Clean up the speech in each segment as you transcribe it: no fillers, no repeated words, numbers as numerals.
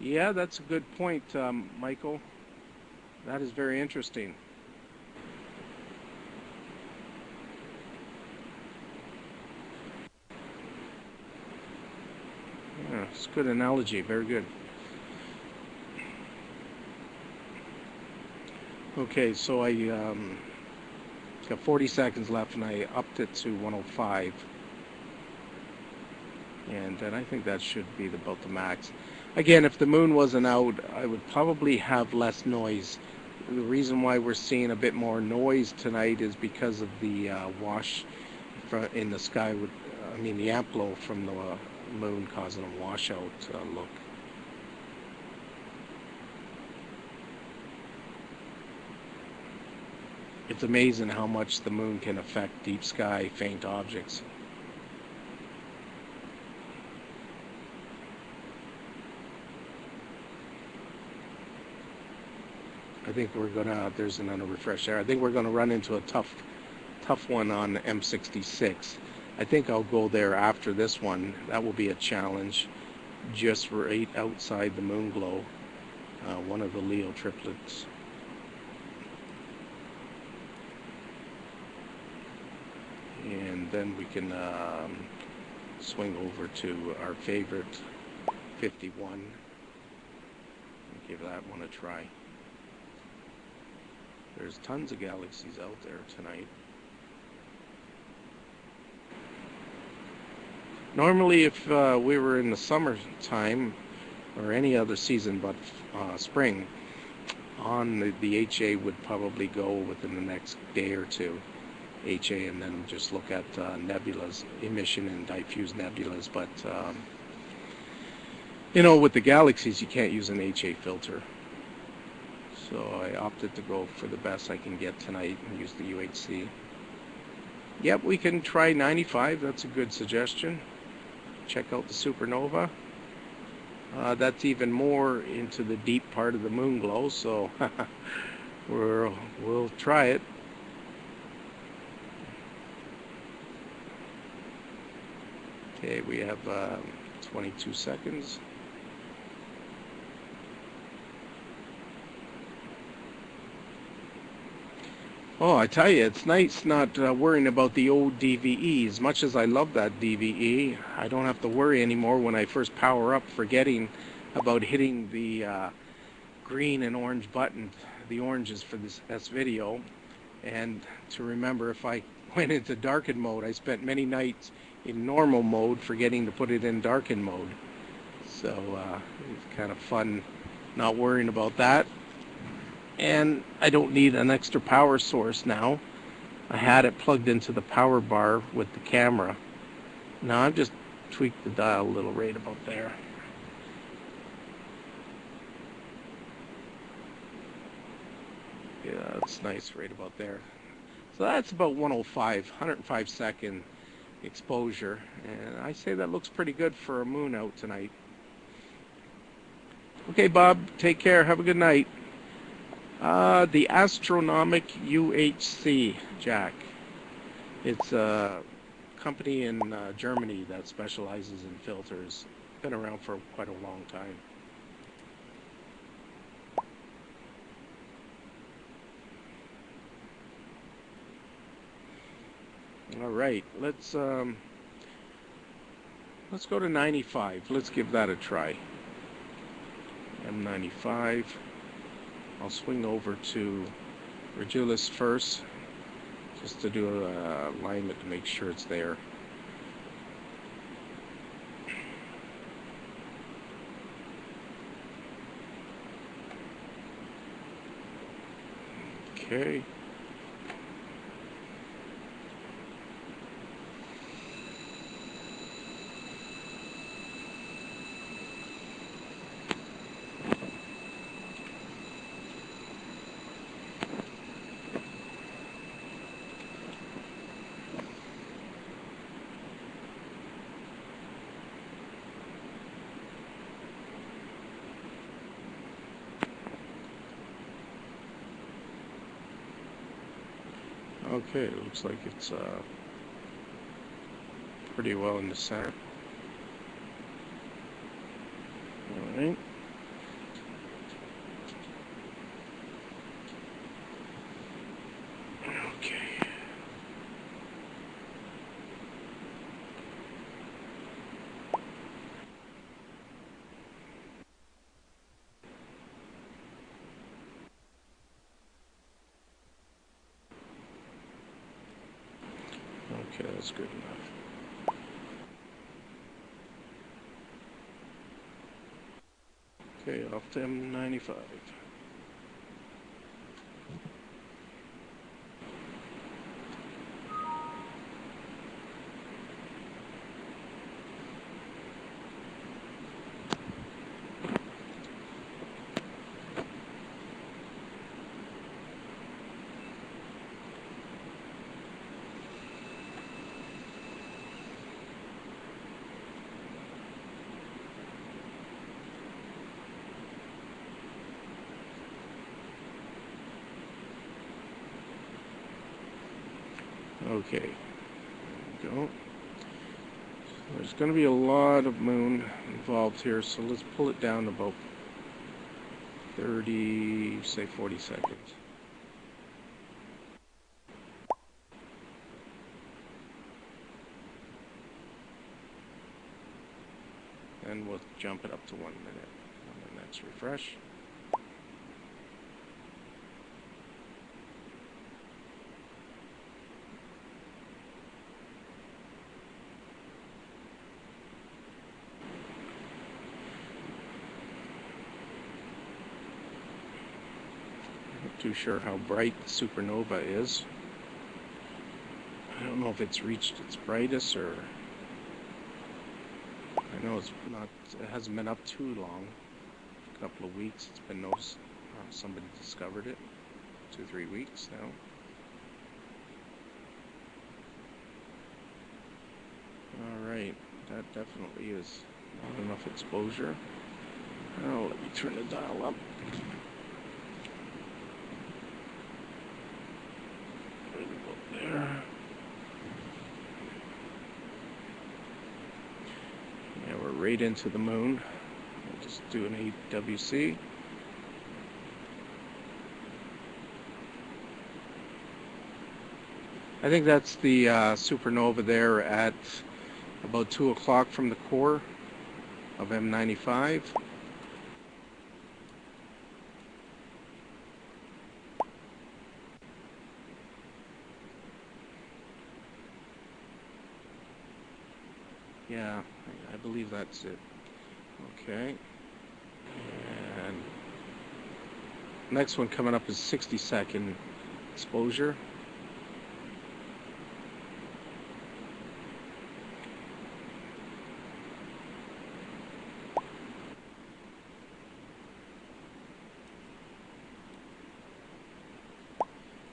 Yeah, that's a good point, Michael. That is very interesting. Yeah, it's a good analogy. Very good. Okay, so I got 40 seconds left, and I upped it to 105, and then I think that should be about the max. Again, if the moon wasn't out, I would probably have less noise. The reason why we're seeing a bit more noise tonight is because of the wash in the sky with, I mean, the amplo from the moon causing a washout look. It's amazing how much the moon can affect deep sky faint objects. I think we're gonna, there's another refresh there. I think we're gonna run into a tough one on M66. I think I'll go there after this one. That will be a challenge just right outside the moon glow, one of the Leo triplets. And then we can swing over to our favorite 51 and give that one a try. There's tons of galaxies out there tonight. Normally, if we were in the summertime or any other season but spring, on the HA would probably go within the next day or two. HA, and then just look at nebulas, emission and diffuse nebulas. But with the galaxies, you can't use an HA filter. So I opted to go for the best I can get tonight and use the UHC. Yep, we can try 95. That's a good suggestion. Check out the supernova. That's even more into the deep part of the moon glow, so we'll try it. Okay, we have 22 seconds. Oh, I tell you, it's nice not worrying about the old DVE. As much as I love that DVE, I don't have to worry anymore when I first power up, forgetting about hitting the green and orange button. The orange is for this video. And to remember, if I went into darken mode, I spent many nights in normal mode forgetting to put it in darken mode. So it's kind of fun not worrying about that. And I don't need an extra power source now. I had it plugged into the power bar with the camera. Now I've just tweaked the dial a little right about there. Yeah, it's nice right about there. So that's about 105 second exposure. And I say that looks pretty good for a moon out tonight. Okay, Bob, take care. Have a good night. The Astronomic UHC, Jack. It's a company in Germany that specializes in filters. Been around for quite a long time. All right, let's go to 95. Let's give that a try. M95. I'll swing over to Regulus first, just to do a alignment to make sure it's there. Okay. Okay, it looks like it's pretty well in the center. All right. Okay, that's good enough. Okay, off to M95. Okay, there we go. There's going to be a lot of moon involved here, so let's pull it down to about 30, say 40 seconds. And we'll jump it up to 1 minute. And then let's refresh. Too sure how bright the supernova is. I don't know if it's reached its brightest, or I know it's not. It hasn't been up too long. A couple of weeks. It's been noticed. Somebody discovered it. 2-3 weeks now. All right, that definitely is not enough exposure. Oh, let me turn the dial up. There. Yeah, we're right into the moon. I'll just do an AWC. I think that's the supernova there at about 2 o'clock from the core of M95. Yeah, I believe that's it. Okay. And next one coming up is 60-second exposure.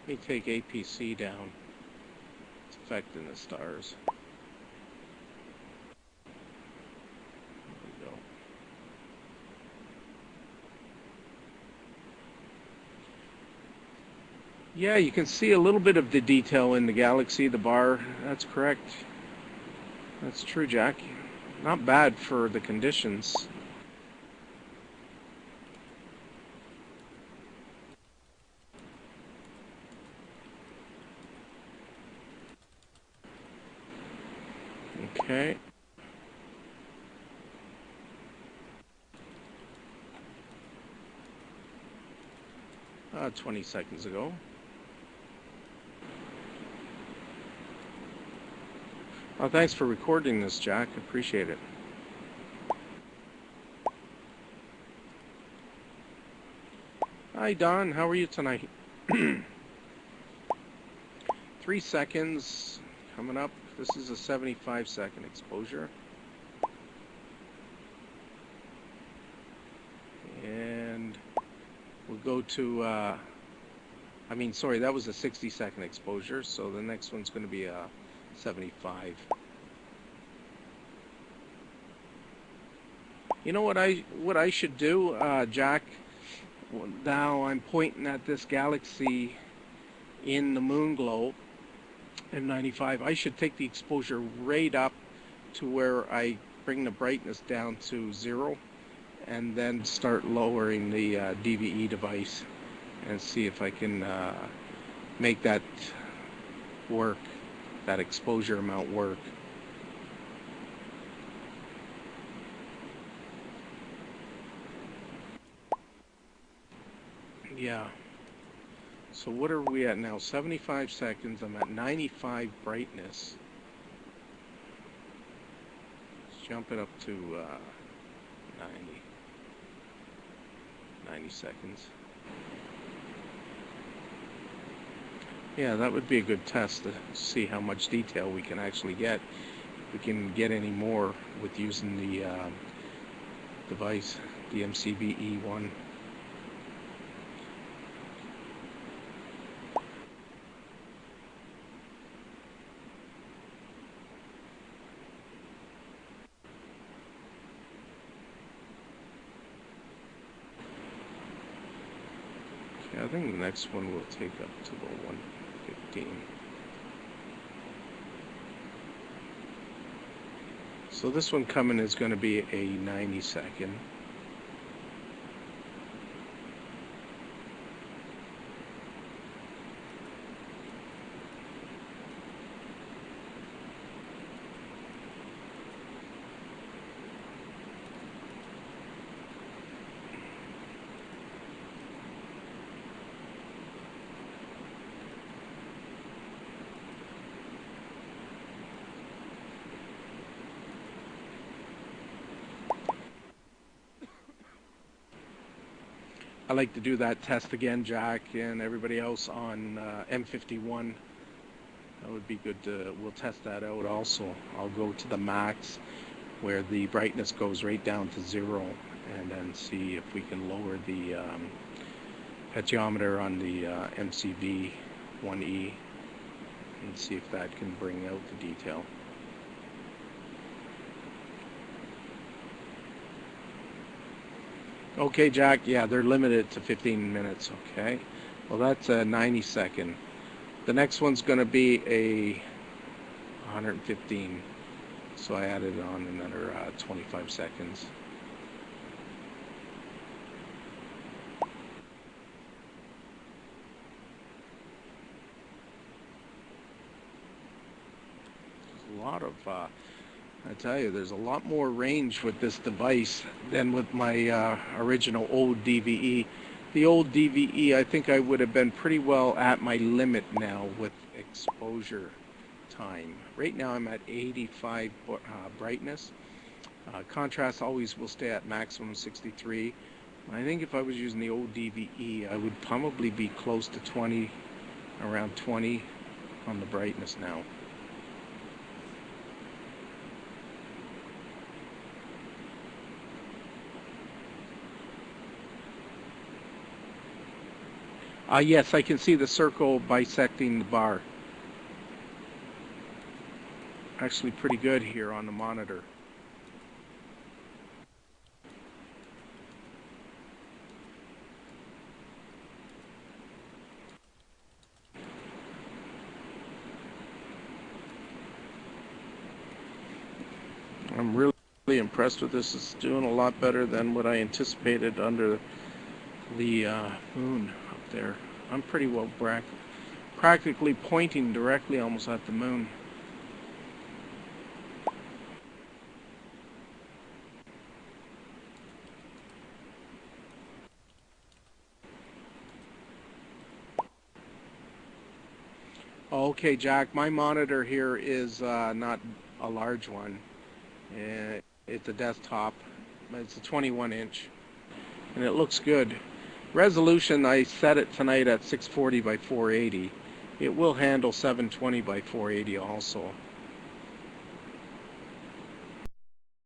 Let me take APC down. It's affecting the stars. Yeah, you can see a little bit of the detail in the galaxy, the bar. That's correct. That's true, Jack. Not bad for the conditions. Okay. 20 seconds ago. Oh, thanks for recording this, Jack. Appreciate it. Hi, Don. How are you tonight? 3 seconds coming up. This is a 75-second exposure. And we'll go to, sorry, that was a 60-second exposure, so the next one's going to be a 75. You know what I should do, Jack? Now I'm pointing at this galaxy in the moon glow, M95. I should take the exposure right up to where I bring the brightness down to 0, and then start lowering the DVE device and see if I can make that work, that exposure amount work. Yeah. So what are we at now? 75 seconds. I'm at 95 brightness. jump it up to 90 seconds. Yeah, that would be a good test to see how much detail we can actually get. If we can get any more with using the device, the MCBE one. Okay, I think the next one will take up to the 115. So this one coming is going to be a 90 second. I like to do that test again, Jack, and everybody else on M51. That would be good we'll test that out also. I'll go to the max where the brightness goes right down to 0 and then see if we can lower the petiometer on the MCB 1E and see if that can bring out the detail. Okay, Jack, yeah, they're limited to 15 minutes, okay? Well, that's a 90 second. The next one's going to be a 115, so I added on another 25 seconds. There's a lot of I tell you, there's a lot more range with this device than with my original old DVE. The old DVE, I think I would have been pretty well at my limit now with exposure time. Right now I'm at 85 brightness. Contrast always will stay at maximum 63. I think if I was using the old DVE, I would probably be close to 20, around 20 on the brightness now. Yes, I can see the circle bisecting the bar. Actually pretty good here on the monitor. I'm really impressed with this. It's doing a lot better than what I anticipated under the moon up there. I'm pretty well practically pointing directly almost at the moon. Okay, Jack, my monitor here is not a large one. It's a desktop. It's a 21-inch, and it looks good. Resolution, I set it tonight at 640 by 480. It will handle 720 by 480 also.